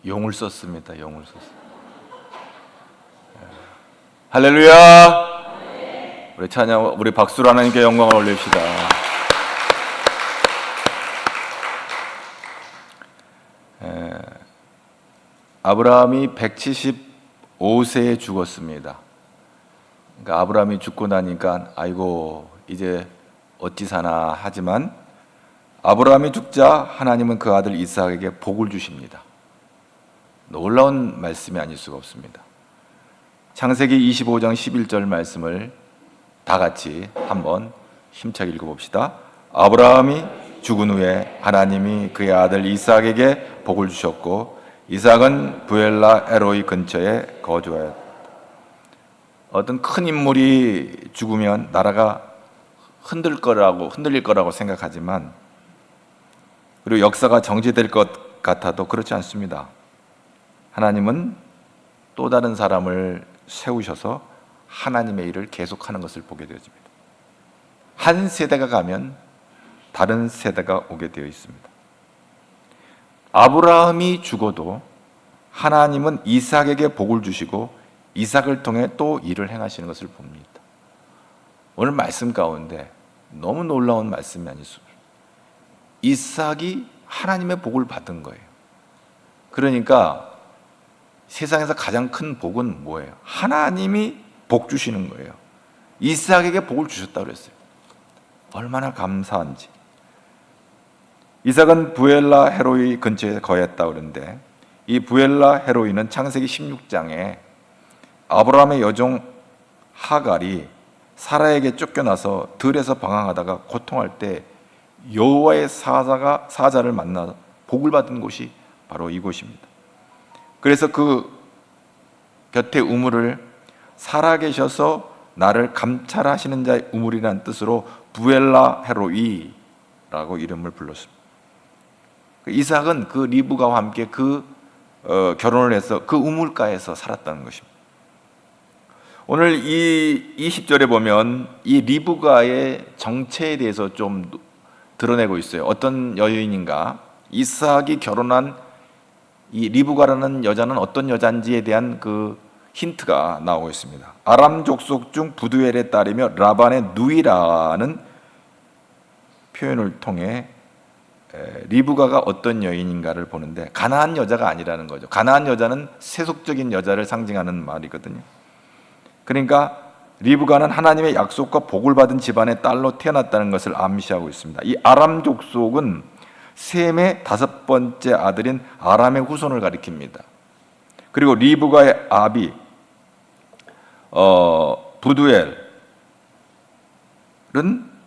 용을 썼습니다. 용을 썼어요. 할렐루야! 우리 찬양, 우리 박수로 하나님께 영광을 올립시다. 아브라함이 175세에 죽었습니다. 그러니까 아브라함이 죽고 나니까 아이고 이제 어찌 사나 하지만 아브라함이 죽자 하나님은 그 아들 이삭에게 복을 주십니다. 놀라운 말씀이 아닐 수가 없습니다. 창세기 25장 11절 말씀을 다 같이 한번 힘차게 읽어봅시다. 아브라함이 죽은 후에 하나님이 그의 아들 이삭에게 복을 주셨고 이삭은 부엘라 에로이 근처에 거주하였다. 어떤 큰 인물이 죽으면 나라가 흔들릴 거라고 생각하지만, 그리고 역사가 정지될 것 같아도 그렇지 않습니다. 하나님은 또 다른 사람을 세우셔서 하나님의 일을 계속하는 것을 보게 되어집니다. 한 세대가 가면 다른 세대가 오게 되어 있습니다. 아브라함이 죽어도 하나님은 이삭에게 복을 주시고 이삭을 통해 또 일을 행하시는 것을 봅니다. 오늘 말씀 가운데 너무 놀라운 말씀이 아닐 수 없습니다. 이삭이 하나님의 복을 받은 거예요. 그러니까 세상에서 가장 큰 복은 뭐예요? 하나님이 복 주시는 거예요. 이삭에게 복을 주셨다고 그랬어요. 얼마나 감사한지. 이삭은 부엘라 헤로이 근처에 거했다고 그러는데, 이 부엘라 헤로이는 창세기 16장에 아브라함의 여종 하갈이 사라에게 쫓겨나서 들에서 방황하다가 고통할 때 여호와의 사자를 만나 복을 받은 곳이 바로 이곳입니다. 그래서 그 곁에 우물을 살아계셔서 나를 감찰하시는 자의 우물이라는 뜻으로 부엘라 헤로이라고 이름을 불렀습니다. 이삭은 그 리브가와 함께 결혼을 해서 그 우물가에서 살았다는 것입니다. 오늘 이 20절에 보면 이 리브가의 정체에 대해서 좀 드러내고 있어요. 어떤 여인인가? 이삭이 결혼한 이 리브가라는 여자는 어떤 여자인지에 대한 그 힌트가 나오고 있습니다. 아람 족속 중 부두엘의 딸이며 라반의 누이라는 표현을 통해 리브가가 어떤 여인인가를 보는데, 가나안 여자가 아니라는 거죠. 가나안 여자는 세속적인 여자를 상징하는 말이거든요. 그러니까 리브가는 하나님의 약속과 복을 받은 집안의 딸로 태어났다는 것을 암시하고 있습니다. 이 아람 족속은 셈의 5번째 아들인 아람의 후손을 가리킵니다. 그리고 리브가의 아비 부두엘은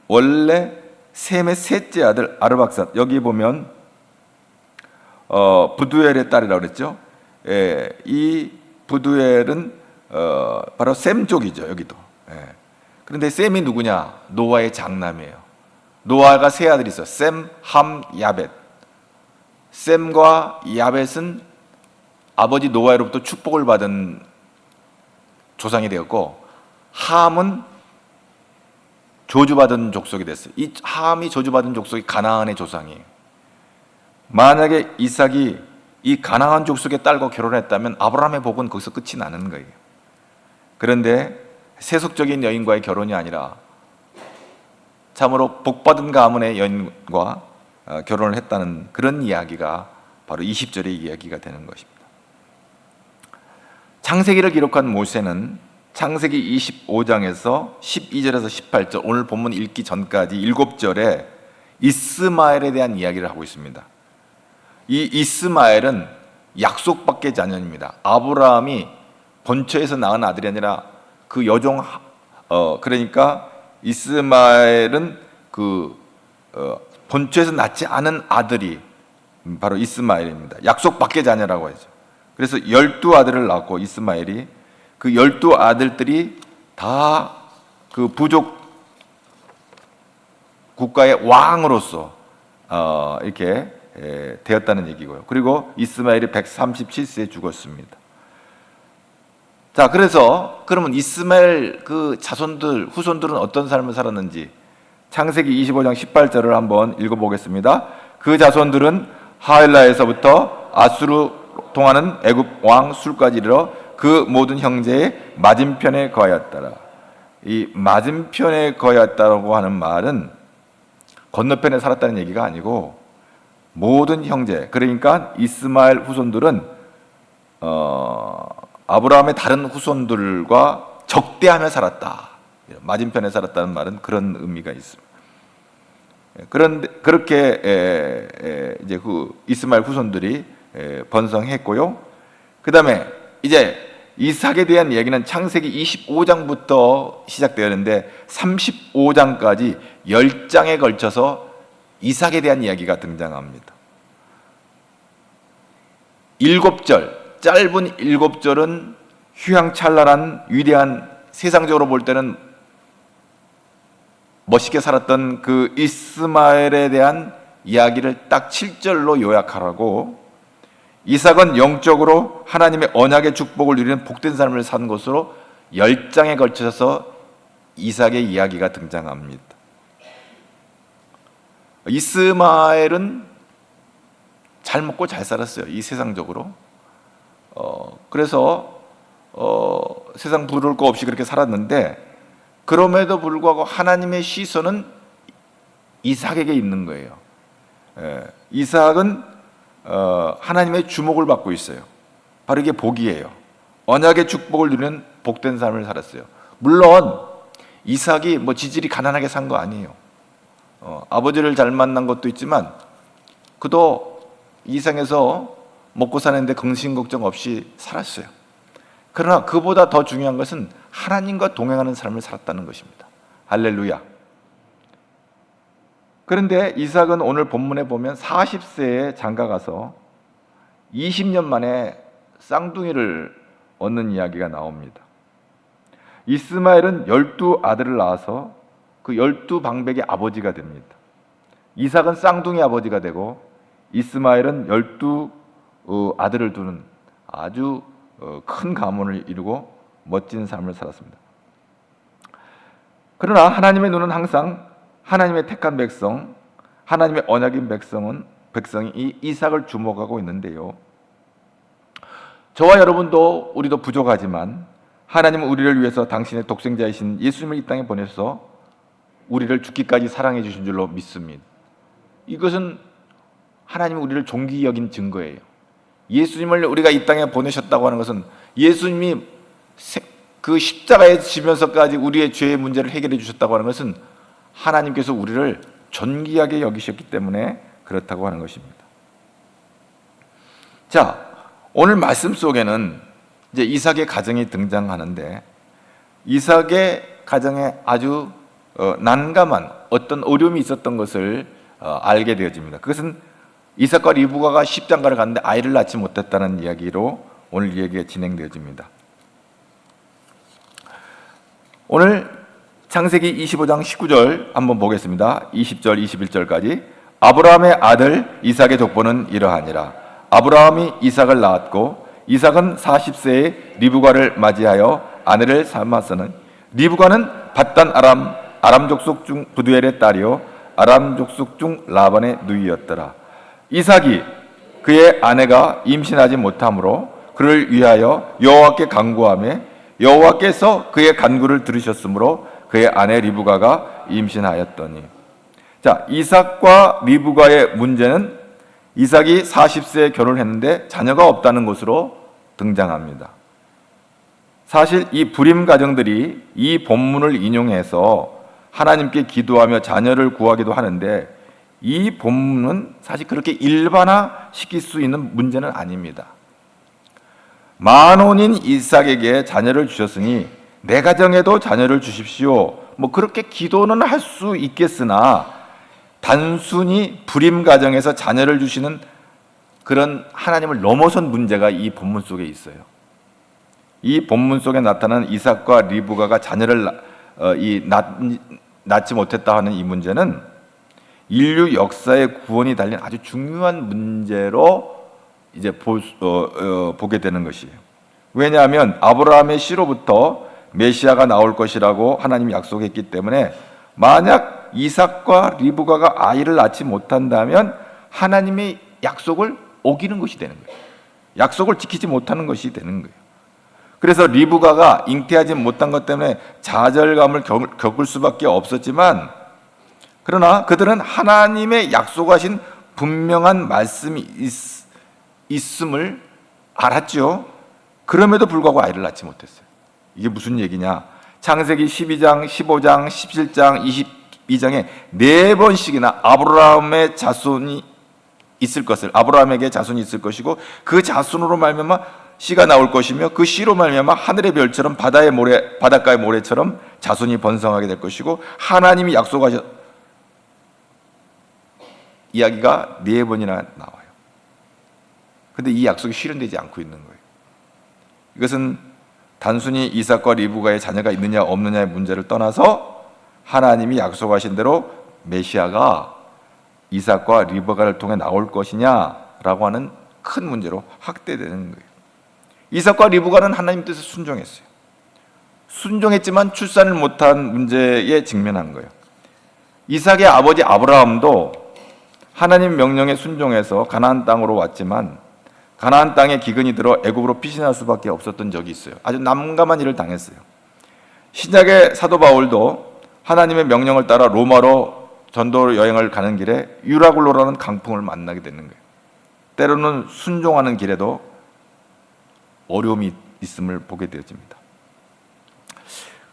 원래 셈의 셋째 아들 아르박삿, 여기 보면 부두엘의 딸이라고 그랬죠. 이 부두엘은 바로 셈 쪽이죠. 여기도. 그런데 셈이 누구냐? 노아의 장남이에요. 노아가 세 아들이 있어요. 셈, 함, 야벳. 셈과 야벳은 아버지 노아로부터 축복을 받은 조상이 되었고, 함은 저주받은 족속이 됐어요. 이 함이 저주받은 족속이 가나안의 조상이에요. 만약에 이삭이 이 가나안 족속의 딸과 결혼했다면 아브라함의 복은 거기서 끝이 나는 거예요. 그런데 세속적인 여인과의 결혼이 아니라 참으로 복받은 가문의 여인과 결혼을 했다는 그런 이야기가 바로 20절의 이야기가 되는 것입니다. 창세기를 기록한 모세는 창세기 25장에서 12절에서 18절, 오늘 본문 읽기 전까지 7절에 이스마엘에 대한 이야기를 하고 있습니다. 이 이스마엘은 약속밖의 자녀입니다. 아브라함이 본처에서 낳은 아들이 아니라 그 여종, 그러니까 이스마엘은 본처에서 낳지 않은 아들이 바로 이스마엘입니다. 약속밖의 자녀라고 하죠. 그래서 12아들을 낳고 이스마엘이 그 12아들들이 다 그 부족 국가의 왕으로서 이렇게 되었다는 얘기고요. 그리고 이스마엘이 137세에 죽었습니다. 자, 그러면 이스마엘 그 후손들은 어떤 삶을 살았는지 창세기 25장 18절을 한번 읽어보겠습니다. 그 자손들은 하일라에서부터 아수르 통하는 애굽 왕 술까지 이르러 그 모든 형제의 맞은편에 거하였더라. 이 맞은편에 거하였다라고 하는 말은 건너편에 살았다는 얘기가 아니고 모든 형제, 그러니까 이스마엘 후손들은 아브라함의 다른 후손들과 적대하며 살았다. 맞은편에 살았다는 말은 그런 의미가 있습니다. 그런데 그렇게 이제 그 이스마엘 후손들이 번성했고요. 그 다음에 이제 이삭에 대한 얘기는 창세기 25장부터 시작되었는데 35장까지 10장에 걸쳐서 이삭에 대한 이야기가 등장합니다. 7절, 짧은 7절은 휘황찬란한 위대한, 세상적으로 볼 때는 멋있게 살았던 그 이스마엘에 대한 이야기를 딱 7절로 요약하라고, 이삭은 영적으로 하나님의 언약의 축복을 누리는 복된 삶을 산 것으로 10장에 걸쳐서 이삭의 이야기가 등장합니다. 이스마엘은 잘 먹고 잘 살았어요. 이 세상적으로. 그래서 세상 부러울 거 없이 그렇게 살았는데, 그럼에도 불구하고 하나님의 시선은 이삭에게 있는 거예요. 이삭은 하나님의 주목을 받고 있어요. 바로 이게 복이에요. 언약의 축복을 누리는 복된 삶을 살았어요. 물론 이삭이 뭐 지질이 가난하게 산 거 아니에요. 아버지를 잘 만난 것도 있지만 그도 이 세상에서 먹고 사는데 근심 걱정 없이 살았어요. 그러나 그보다 더 중요한 것은 하나님과 동행하는 삶을 살았다는 것입니다. 할렐루야. 그런데 이삭은 오늘 본문에 보면 40세에 장가가서 20년 만에 쌍둥이를 얻는 이야기가 나옵니다. 이스마엘은 12아들을 낳아서 그 12방백의 아버지가 됩니다. 이삭은 쌍둥이 아버지가 되고 이스마엘은 12아들을 두는 아주 큰 가문을 이루고 멋진 삶을 살았습니다. 그러나 하나님의 눈은 항상 하나님의 택한 백성, 하나님의 언약인 백성이 이 이삭을 주목하고 있는데요. 저와 여러분도 우리도 부족하지만 하나님은 우리를 위해서 당신의 독생자이신 예수님을 이 땅에 보내서 우리를 죽기까지 사랑해 주신 줄로 믿습니다. 이것은 하나님이 우리를 존귀히 여긴 증거예요. 예수님을 우리가 이 땅에 보내셨다고 하는 것은 예수님이 그 십자가에 지면서까지 우리의 죄의 문제를 해결해 주셨다고 하는 것은 하나님께서 우리를 존귀하게 여기셨기 때문에 그렇다고 하는 것입니다. 자, 오늘 말씀 속에는 이제 이삭의 가정이 등장하는데, 이삭의 가정에 아주 난감한 어떤 어려움이 있었던 것을 알게 되어집니다. 그것은 이삭과 리브가가 십장가를 갔는데 아이를 낳지 못했다는 이야기로 오늘 이야기가 진행되어집니다. 오늘 창세기 25장 19절 한번 보겠습니다. 20절 21절까지. 아브라함의 아들 이삭의 족보는 이러하니라. 아브라함이 이삭을 낳았고 이삭은 40세에 리브가를 맞이하여 아내를 삼았으는 리브가는 밧단 아람 족속 중 부두엘의 딸이요 아람 족속 중 라반의 누이였더라. 이삭이 그의 아내가 임신하지 못하므로 그를 위하여 여호와께 간구하며 여호와께서 그의 간구를 들으셨으므로 그의 아내 리브가가 임신하였더니. 자, 이삭과 리브가의 문제는 이삭이 40세에 결혼했는데 자녀가 없다는 것으로 등장합니다. 사실 이 불임 가정들이 이 본문을 인용해서 하나님께 기도하며 자녀를 구하기도 하는데, 이 본문은 사실 그렇게 일반화시킬 수 있는 문제는 아닙니다. 만혼인 이삭에게 자녀를 주셨으니 내 가정에도 자녀를 주십시오. 뭐 그렇게 기도는 할 수 있겠으나 단순히 불임 가정에서 자녀를 주시는 그런 하나님을 넘어선 문제가 이 본문 속에 있어요. 이 본문 속에 나타난 이삭과 리브가가 자녀를 낳지 못했다 하는 이 문제는 인류 역사의 구원이 달린 아주 중요한 문제로 이제 보게 되는 것이에요. 왜냐하면 아브라함의 씨로부터 메시아가 나올 것이라고 하나님이 약속했기 때문에 만약 이삭과 리브가가 아이를 낳지 못한다면 하나님의 약속을 어기는 것이 되는 거예요. 약속을 지키지 못하는 것이 되는 거예요. 그래서 리브가가 잉태하지 못한 것 때문에 좌절감을 겪을 수밖에 없었지만, 그러나 그들은 하나님의 약속하신 분명한 말씀이 있음을 알았죠. 그럼에도 불구하고 아이를 낳지 못했어요. 이게 무슨 얘기냐? 창세기 12장, 15장, 17장, 22장에 4번씩이나 아브라함의 자손이 있을 것을, 아브라함에게 자손이 있을 것이고 그 자손으로 말미암아 씨가 나올 것이며 그 씨로 말미암아 하늘의 별처럼 바닷가의 모래처럼 자손이 번성하게 될 것이고, 하나님이 약속하신 이야기가 4번이나 나와요. 근데 이 약속이 실현되지 않고 있는 거예요. 이것은 단순히 이삭과 리브가의 자녀가 있느냐 없느냐의 문제를 떠나서 하나님이 약속하신 대로 메시아가 이삭과 리브가를 통해 나올 것이냐라고 하는 큰 문제로 확대되는 거예요. 이삭과 리브가는 하나님 뜻에 순종했어요. 순종했지만 출산을 못한 문제에 직면한 거예요. 이삭의 아버지 아브라함도 하나님 명령에 순종해서 가나안 땅으로 왔지만 가나안 땅에 기근이 들어 애굽으로 피신할 수밖에 없었던 적이 있어요. 아주 난감한 일을 당했어요. 신약의 사도 바울도 하나님의 명령을 따라 로마로 전도 여행을 가는 길에 유라굴로라는 강풍을 만나게 되는 거예요. 때로는 순종하는 길에도 어려움이 있음을 보게 되어집니다.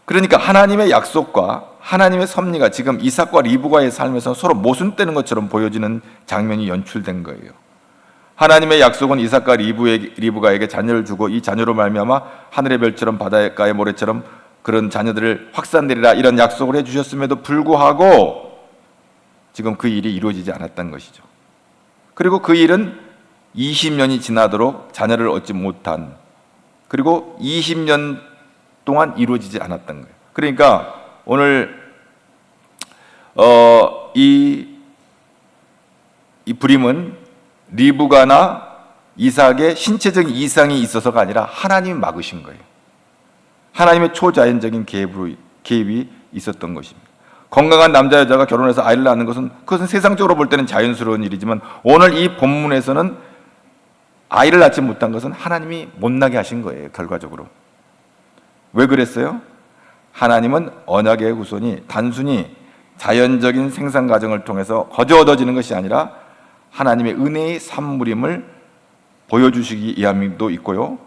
그러니까 하나님의 약속과 하나님의 섭리가 지금 이삭과 리브가의 삶에서 서로 모순되는 것처럼 보여지는 장면이 연출된 거예요. 하나님의 약속은 이삭과 리브가에게 자녀를 주고 이 자녀로 말미암아 하늘의 별처럼 바닷가의 모래처럼 그런 자녀들을 확산되리라, 이런 약속을 해주셨음에도 불구하고 지금 그 일이 이루어지지 않았던 것이죠. 그리고 그 일은 20년이 지나도록 자녀를 얻지 못한, 그리고 20년 동안 이루어지지 않았던 거예요. 그러니까 오늘 이 불임은 리브가나 이삭의 신체적인 이상이 있어서가 아니라 하나님이 막으신 거예요. 하나님의 초자연적인 개입이 있었던 것입니다. 건강한 남자 여자가 결혼해서 아이를 낳는 그것은 세상적으로 볼 때는 자연스러운 일이지만 오늘 이 본문에서는 아이를 낳지 못한 것은 하나님이 못나게 하신 거예요. 결과적으로 왜 그랬어요? 하나님은 언약의 후손이 단순히 자연적인 생산 과정을 통해서 거저 얻어지는 것이 아니라 하나님의 은혜의 산물임을 보여주시기 위함도 있고요.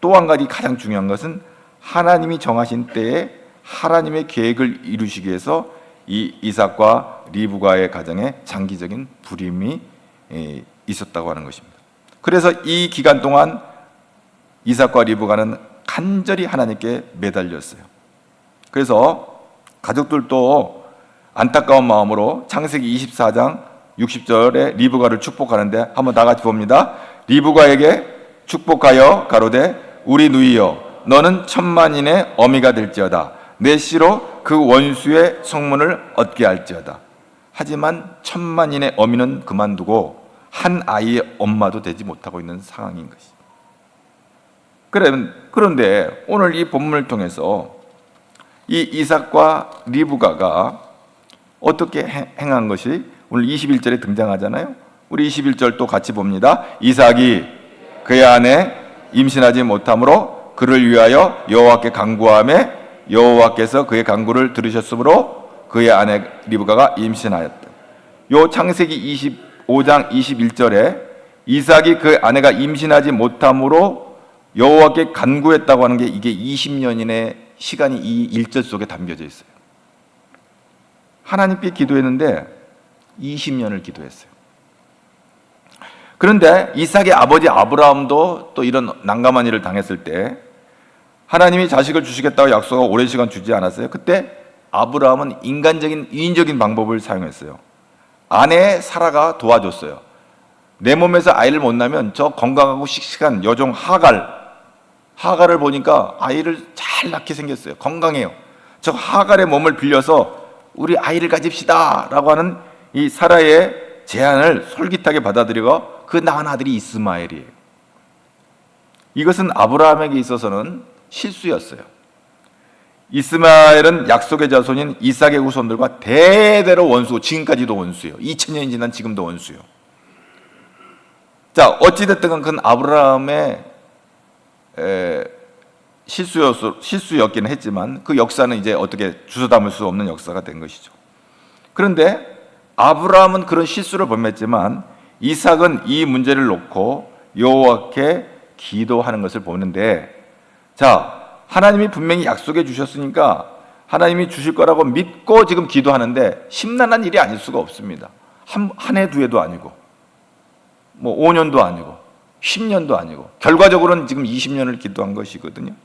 또 한 가지 가장 중요한 것은 하나님이 정하신 때에 하나님의 계획을 이루시기 위해서 이 이삭과 리브가의 가정에 장기적인 불임이 있었다고 하는 것입니다. 그래서 이 기간 동안 이삭과 리브가는 간절히 하나님께 매달렸어요. 그래서 가족들도 안타까운 마음으로 창세기 24장 60절에 리브가를 축복하는데 한번 다 같이 봅니다. 리브가에게 축복하여 가로되 우리 누이여 너는 천만인의 어미가 될지어다. 내 씨로 그 원수의 성문을 얻게 할지어다. 하지만 천만인의 어미는 그만두고 한 아이의 엄마도 되지 못하고 있는 상황인 것이. 그런데 오늘 이 본문을 통해서 이 이삭과 리브가가 어떻게 행한 것이 오늘 21절에 등장하잖아요. 우리 21절 또 같이 봅니다. 이삭이 그의 아내 임신하지 못함으로 그를 위하여 여호와께 간구하매 여호와께서 그의 간구를 들으셨으므로 그의 아내 리브가가 임신하였다. 요 창세기 25장 21절에 이삭이 그 아내가 임신하지 못함으로 여호와께 간구했다고 하는 게 이게 20년인의 시간이 이 1절 속에 담겨져 있어요. 하나님께 기도했는데 20년을 기도했어요. 그런데 이삭의 아버지 아브라함도 또 이런 난감한 일을 당했을 때 하나님이 자식을 주시겠다고 약속하고 오랜 시간 주지 않았어요. 그때 아브라함은 인간적인 방법을 사용했어요. 아내 사라가 도와줬어요. 내 몸에서 아이를 못 낳으면 저 건강하고 씩씩한 여종 하갈을 보니까 아이를 잘 낳게 생겼어요. 건강해요. 저 하갈의 몸을 빌려서 우리 아이를 가집시다 라고 하는 이 사라의 제안을 솔깃하게 받아들이고 그 낳은 아들이 이스마엘이에요. 이것은 아브라함에게 있어서는 실수였어요. 이스마엘은 약속의 자손인 이삭의 후손들과 대대로 원수고 지금까지도 원수예요. 2000년이 지난 지금도 원수예요. 자, 어찌됐든 그건 아브라함의 실수였기는 했지만 그 역사는 이제 어떻게 주워 담을 수 없는 역사가 된 것이죠. 그런데 아브라함은 그런 실수를 범했지만 이삭은 이 문제를 놓고 여호와께 기도하는 것을 보는데, 자, 하나님이 분명히 약속해 주셨으니까 하나님이 주실 거라고 믿고 지금 기도하는데 심란한 일이 아닐 수가 없습니다. 한 해, 두 해도 아니고, 뭐 5년도 아니고, 10년도 아니고, 결과적으로는 지금 20년을 기도한 것이거든요.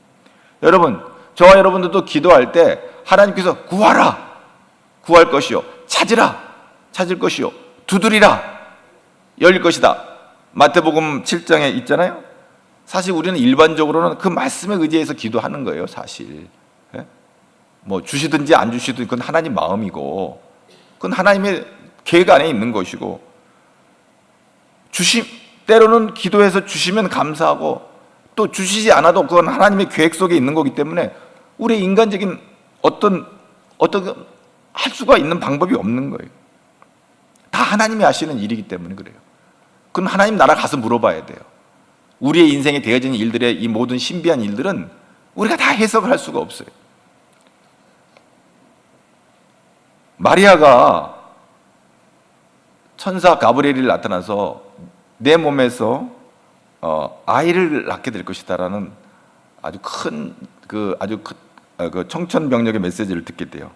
여러분, 저와 여러분들도 기도할 때 하나님께서 구하라, 구할 것이요, 찾으라, 찾을 것이요, 두드리라, 열릴 것이다. 마태복음 7장에 있잖아요. 사실 우리는 일반적으로는 그 말씀에 의지해서 기도하는 거예요, 사실. 뭐 주시든지 안 주시든지 그건 하나님 마음이고, 그건 하나님의 계획 안에 있는 것이고, 때로는 기도해서 주시면 감사하고, 또 주시지 않아도 그건 하나님의 계획 속에 있는 거기 때문에 우리의 인간적인 어떤 할 수가 있는 방법이 없는 거예요. 다 하나님이 하시는 일이기 때문에 그래요. 그건 하나님 나라 가서 물어봐야 돼요. 우리의 인생에 되어지는 일들의 이 모든 신비한 일들은 우리가 다 해석을 할 수가 없어요. 마리아가 천사 가브리엘이 나타나서 내 몸에서 아이를 낳게 될 것이다라는 아주 큰 그 청천벽력의 메시지를 듣게 돼요.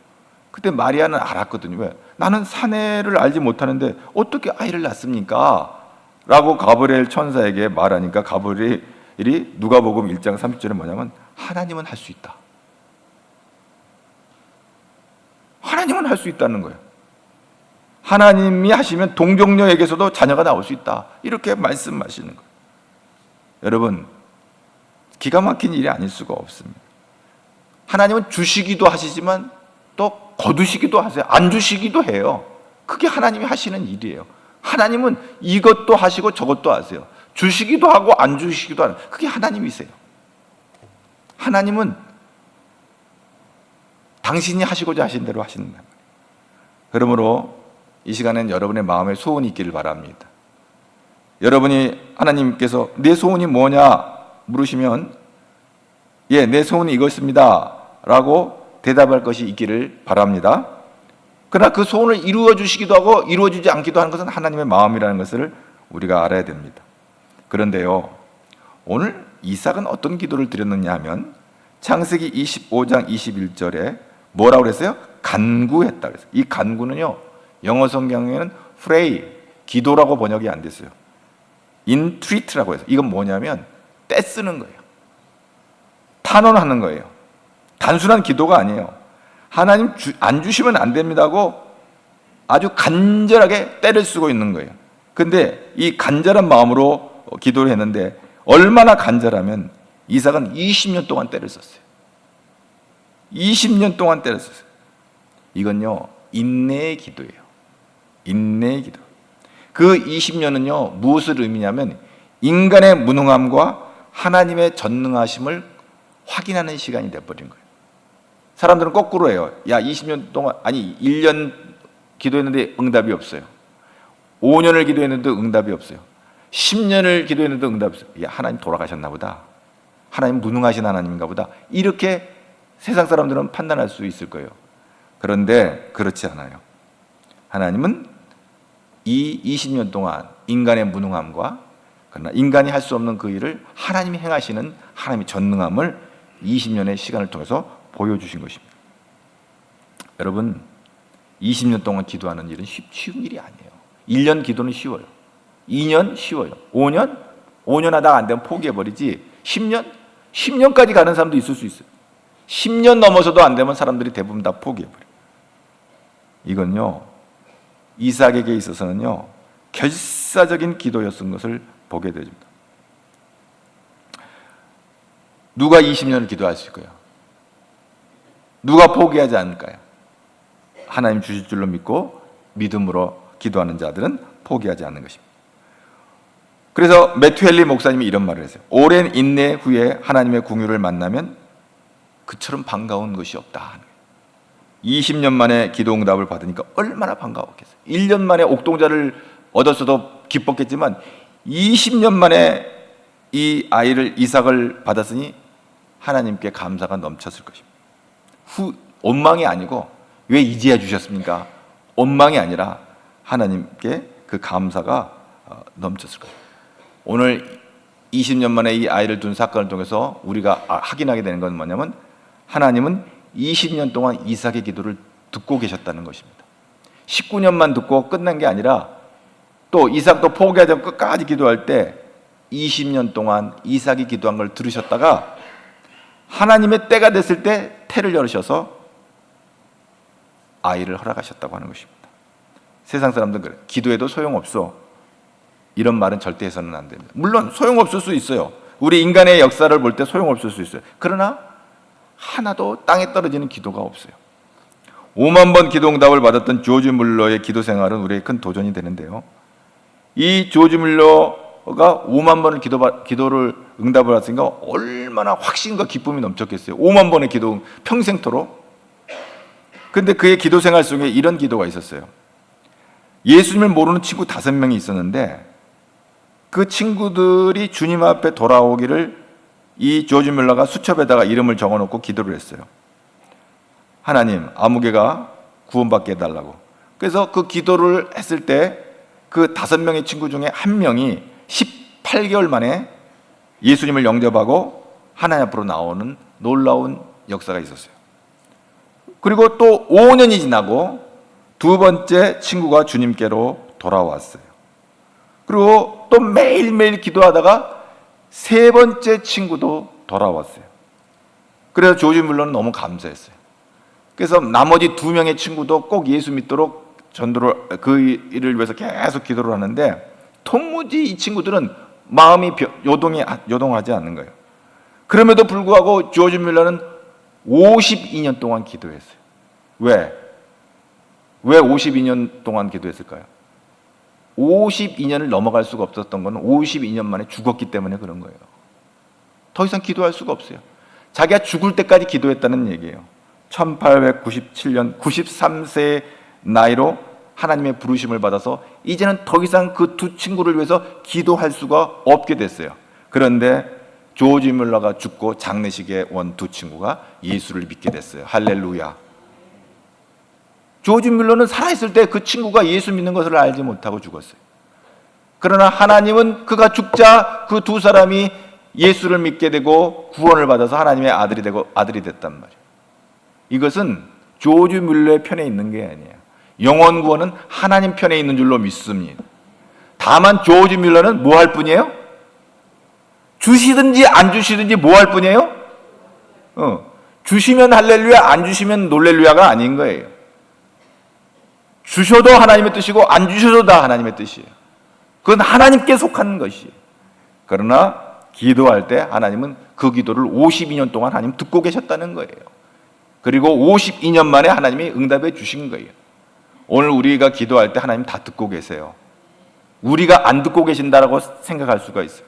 그때 마리아는 알았거든요. 왜? 나는 사내를 알지 못하는데 어떻게 아이를 낳습니까? 라고 가브리엘 천사에게 말하니까 가브리엘이 누가복음 1장 30절에 뭐냐면 하나님은 할 수 있다. 하나님은 할 수 있다는 거예요. 하나님이 하시면 동정녀에게서도 자녀가 나올 수 있다. 이렇게 말씀하시는 거예요. 여러분, 기가 막힌 일이 아닐 수가 없습니다. 하나님은 주시기도 하시지만 또 거두시기도 하세요. 안 주시기도 해요. 그게 하나님이 하시는 일이에요. 하나님은 이것도 하시고 저것도 하세요. 주시기도 하고 안 주시기도 하는, 그게 하나님이세요. 하나님은 당신이 하시고자 하신 대로 하신다. 그러므로 이 시간엔 여러분의 마음에 소원이 있기를 바랍니다. 여러분이 하나님께서 내 소원이 뭐냐 물으시면 예, 내 소원이 이것입니다 라고 대답할 것이 있기를 바랍니다. 그러나 그 소원을 이루어 주시기도 하고 이루어 주지 않기도 하는 것은 하나님의 마음이라는 것을 우리가 알아야 됩니다. 그런데요, 오늘 이삭은 어떤 기도를 드렸느냐 하면 창세기 25장 21절에 뭐라고 그랬어요? 간구했다 그랬어요. 이 간구는요, 영어 성경에는 pray, 기도라고 번역이 안 됐어요. entreat라고 해서, 이건 뭐냐면 떼쓰는 거예요. 탄원하는 거예요. 단순한 기도가 아니에요. 하나님 안 주시면 안 됩니다고 아주 간절하게 때를 쓰고 있는 거예요. 근데 이 간절한 마음으로 기도를 했는데 얼마나 간절하면 이삭은 20년 동안 때를 썼어요. 20년 동안 때를 썼어요. 이건요, 인내의 기도예요. 인내의 기도. 그 20년은요, 무엇을 의미냐면 인간의 무능함과 하나님의 전능하심을 확인하는 시간이 돼버린 거예요. 사람들은 거꾸로 해요. 야, 20년 동안, 아니 1년 기도했는데 응답이 없어요. 5년을 기도했는데 응답이 없어요. 10년을 기도했는데 응답이 없어요. 야, 하나님 돌아가셨나 보다. 하나님 무능하신 하나님인가 보다. 이렇게 세상 사람들은 판단할 수 있을 거예요. 그런데 그렇지 않아요. 하나님은 이 20년 동안 인간의 무능함과 그러나 인간이 할 수 없는 그 일을 하나님이 행하시는 하나님의 전능함을 20년의 시간을 통해서 보여주신 것입니다. 여러분, 20년 동안 기도하는 일은 쉬운 일이 아니에요. 1년 기도는 쉬워요. 2년 쉬워요. 5년 하다가 안 되면 포기해버리지. 10년까지 가는 사람도 있을 수 있어요. 10년 넘어서도 안 되면 사람들이 대부분 다 포기해버려요. 이건요, 이삭에게 있어서는요, 결사적인 기도였던 것을 보게 됩니다. 누가 20년을 기도할 수 있을까요? 누가 포기하지 않을까요? 하나님 주실 줄로 믿고 믿음으로 기도하는 자들은 포기하지 않는 것입니다. 그래서 매튜엘리 목사님이 이런 말을 했어요. 오랜 인내 후에 하나님의 궁유를 만나면 그처럼 반가운 것이 없다. 20년 만에 기도 응답을 받으니까 얼마나 반가웠겠어요. 1년 만에 옥동자를 얻었어도 기뻤겠지만 20년 만에 이 아이를 이삭을 받았으니 하나님께 감사가 넘쳤을 것입니다. 원망이 아니고 왜 이제야 주셨습니까? 원망이 아니라 하나님께 그 감사가 넘쳤을 거예요. 오늘 20년 만에 이 아이를 둔 사건을 통해서 우리가 확인하게 되는 건 뭐냐면 하나님은 20년 동안 이삭의 기도를 듣고 계셨다는 것입니다. 19년만 듣고 끝난 게 아니라 또 이삭도 포기하지 않고 끝까지 기도할 때 20년 동안 이삭이 기도한 걸 들으셨다가 하나님의 때가 됐을 때 태를 열으셔서 아이를 허락하셨다고 하는 것입니다. 세상 사람들은 그래. 기도해도 소용없어. 이런 말은 절대 해서는 안 됩니다. 물론 소용없을 수 있어요. 우리 인간의 역사를 볼 때 소용없을 수 있어요. 그러나 하나도 땅에 떨어지는 기도가 없어요. 5만 번 기도 응답을 받았던 조지 물러의 기도 생활은 우리에게 큰 도전이 되는데요. 이 조지 물러가 5만 번을 기도를 응답을 받았으니까 얼마나 확신과 기쁨이 넘쳤겠어요. 5만 번의 기도 평생토록. 근데 그의 기도 생활 속에 이런 기도가 있었어요. 예수님을 모르는 친구 5명이 있었는데 그 친구들이 주님 앞에 돌아오기를 이 조지 뮬러가 수첩에다가 이름을 적어놓고 기도를 했어요. 하나님, 아무개가 구원받게 해달라고. 그래서 그 기도를 했을 때 그 5명의 친구 중에 한 명이 18개월 만에 예수님을 영접하고 하나님 앞으로 나오는 놀라운 역사가 있었어요. 그리고 또 5년이 지나고 두 번째 친구가 주님께로 돌아왔어요. 그리고 또 매일매일 기도하다가 세 번째 친구도 돌아왔어요. 그래서 조지 물러는 너무 감사했어요. 그래서 나머지 2명의 친구도 꼭 예수 믿도록 전도를 그 일을 위해서 계속 기도를 하는데 도무지 이 친구들은 마음이 요동하지 않는 거예요. 그럼에도 불구하고 조지 뮬러는 52년 동안 기도했어요. 왜 52년 동안 기도했을까요? 52년을 넘어갈 수가 없었던 것은 52년 만에 죽었기 때문에 그런 거예요. 더 이상 기도할 수가 없어요. 자기가 죽을 때까지 기도했다는 얘기예요. 1897년 93세의 나이로 하나님의 부르심을 받아서 이제는 더 이상 그 2 친구를 위해서 기도할 수가 없게 됐어요. 그런데 조지 뮬러가 죽고 장례식에 온 2 친구가 예수를 믿게 됐어요. 할렐루야. 조지 뮬러는 살아있을 때 그 친구가 예수 믿는 것을 알지 못하고 죽었어요. 그러나 하나님은 그가 죽자 그 2 사람이 예수를 믿게 되고 구원을 받아서 하나님의 아들이 됐단 말이에요. 이것은 조지 뮬러의 편에 있는 게 아니에요. 영원 구원은 하나님 편에 있는 줄로 믿습니다. 다만 조지 뮬러는 뭐 할 뿐이에요? 주시든지 안 주시든지 뭐 할 뿐이에요? 주시면 할렐루야, 안 주시면 놀렐루야가 아닌 거예요. 주셔도 하나님의 뜻이고 안 주셔도 다 하나님의 뜻이에요. 그건 하나님께 속한 것이에요. 그러나 기도할 때 하나님은 그 기도를 52년 동안 하나님 듣고 계셨다는 거예요. 그리고 52년 만에 하나님이 응답해 주신 거예요. 오늘 우리가 기도할 때 하나님 다 듣고 계세요. 우리가 안 듣고 계신다라고 생각할 수가 있어요.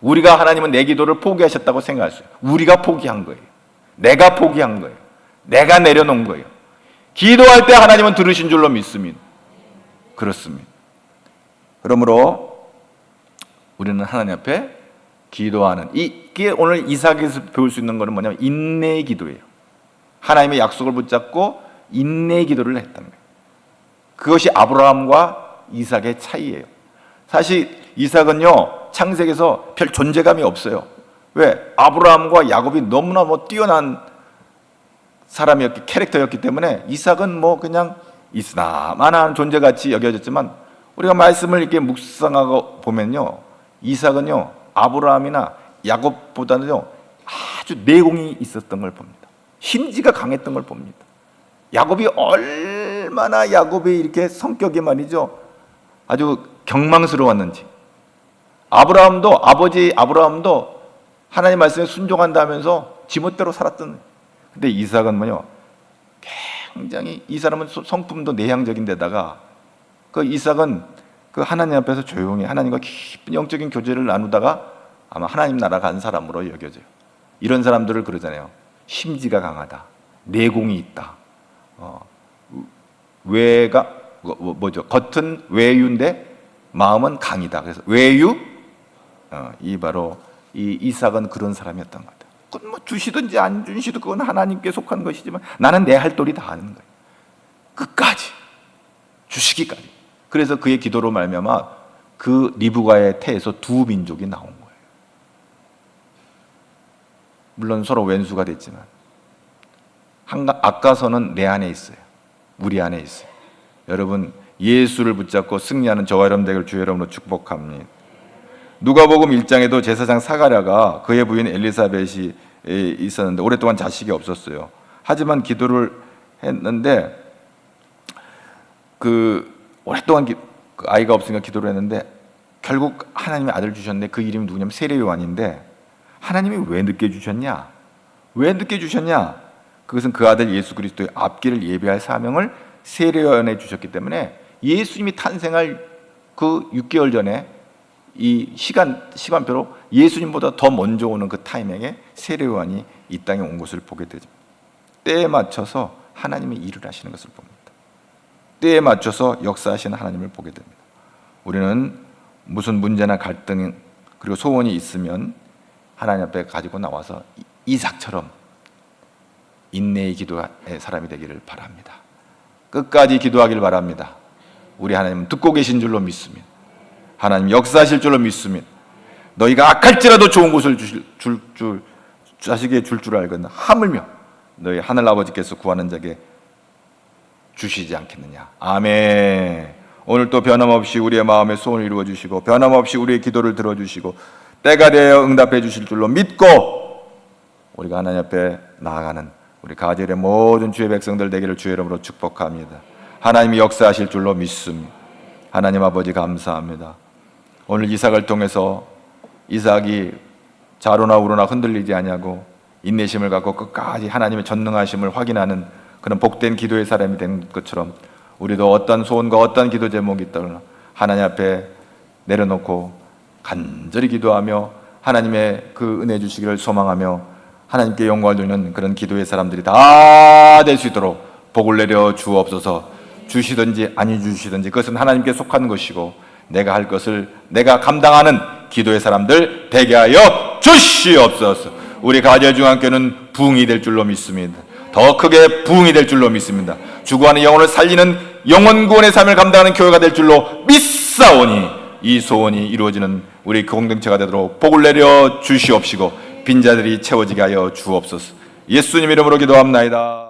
우리가 하나님은 내 기도를 포기하셨다고 생각할 수 있어요. 우리가 포기한 거예요. 내가 포기한 거예요. 내가 내려놓은 거예요. 기도할 때 하나님은 들으신 줄로 믿습니다. 그렇습니다. 그러므로 우리는 하나님 앞에 기도하는 이게 오늘 이삭에서 배울 수 있는 것은 뭐냐면 인내의 기도예요. 하나님의 약속을 붙잡고 인내의 기도를 했다는 거예요. 그것이 아브라함과 이삭의 차이예요. 사실 이삭은요 창세기에서 별 존재감이 없어요. 왜? 아브라함과 야곱이 너무나 뛰어난 캐릭터였기 때문에 이삭은 그냥 있으나마나한 존재같이 여겨졌지만 우리가 말씀을 이렇게 묵상하고 보면요 이삭은요 아브라함이나 야곱보다는요 아주 내공이 있었던 걸 봅니다. 심지가 강했던 걸 봅니다. 야곱이 얼마나 야곱이 이렇게 성격이 말이죠 아주 경망스러웠는지 아버지 아브라함도 하나님 말씀에 순종한다면서 지멋대로 살았던. 근데 이삭은 굉장히 이 사람은 성품도 내향적인 데다가 그 이삭은 그 하나님 앞에서 조용히 하나님과 깊은 영적인 교제를 나누다가 아마 하나님 나라 간 사람으로 여겨져요. 이런 사람들을 그러잖아요. 심지가 강하다. 내공이 있다. 겉은 외유인데 마음은 강이다. 그래서 외유 이 바로 이 이삭은 그런 사람이었던 것 같아요. 그건 뭐 주시든지 안 주시든 그건 하나님께 속한 것이지만 나는 내 할 도리 다 하는 거예요. 끝까지 주시기까지. 그래서 그의 기도로 말미암아 그 리브가의 태에서 두 민족이 나온 거예요. 물론 서로 왼수가 됐지만 아까서는 내 안에 있어요. 우리 안에 있어요. 여러분, 예수를 붙잡고 승리하는 저와 여러분 되기를 주의 이름으로 축복합니다. 누가복음 1장에도 제사장 사가랴가 그의 부인 엘리사벳이 있었는데 오랫동안 자식이 없었어요. 하지만 기도를 했는데 오랫동안 아이가 없으니까 기도를 했는데 결국 하나님이 아들 주셨는데 그 이름이 누구냐면 세례요한인데 하나님이 왜 늦게 주셨냐? 왜 늦게 주셨냐? 그것은 그 아들 예수 그리스도의 앞길을 예비할 사명을 세례요한에 주셨기 때문에 예수님이 탄생할 그 6개월 전에 이 시간표로 예수님보다 더 먼저 오는 그 타이밍에 세례요한이 이 땅에 온 것을 보게 되죠. 때에 맞춰서 하나님이 일을 하시는 것을 봅니다. 때에 맞춰서 역사하시는 하나님을 보게 됩니다. 우리는 무슨 문제나 갈등 그리고 소원이 있으면 하나님 앞에 가지고 나와서 이삭처럼 인내의 기도의 사람이 되기를 바랍니다. 끝까지 기도하길 바랍니다. 우리 하나님은 듣고 계신 줄로 믿습니다. 하나님 역사하실 줄로 믿습니다. 너희가 악할지라도 좋은 것을 자식에게 줄 줄 알거든 하물며 너희 하늘 아버지께서 구하는 자에게 주시지 않겠느냐. 아멘. 오늘 또 변함없이 우리의 마음의 소원을 이루어 주시고 변함없이 우리의 기도를 들어주시고 때가 되어 응답해 주실 줄로 믿고 우리가 하나님 앞에 나아가는 우리 가젤의 모든 주의 백성들 되기를 주의 이름으로 축복합니다. 하나님이 역사하실 줄로 믿습니다. 하나님 아버지 감사합니다. 오늘 이삭을 통해서 이삭이 좌로나 우로나 흔들리지 아니하고 인내심을 갖고 끝까지 하나님의 전능하심을 확인하는 그런 복된 기도의 사람이 된 것처럼 우리도 어떤 소원과 어떤 기도 제목이 있더라도 하나님 앞에 내려놓고 간절히 기도하며 하나님의 그 은혜 주시기를 소망하며 하나님께 영광을 드리는 그런 기도의 사람들이 다 될 수 있도록 복을 내려 주옵소서. 주시든지 아니 주시든지 그것은 하나님께 속한 것이고 내가 할 것을 내가 감당하는 기도의 사람들 되게 하여 주시옵소서. 우리 가제중앙교회는 부흥이 될 줄로 믿습니다. 더 크게 부흥이 될 줄로 믿습니다. 죽어가는 영혼을 살리는 영혼 구원의 삶을 감당하는 교회가 될 줄로 믿사오니 이 소원이 이루어지는 우리 공동체가 되도록 복을 내려 주시옵시고 빈자들이 채워지게 하여 주옵소서. 예수님 이름으로 기도합나이다.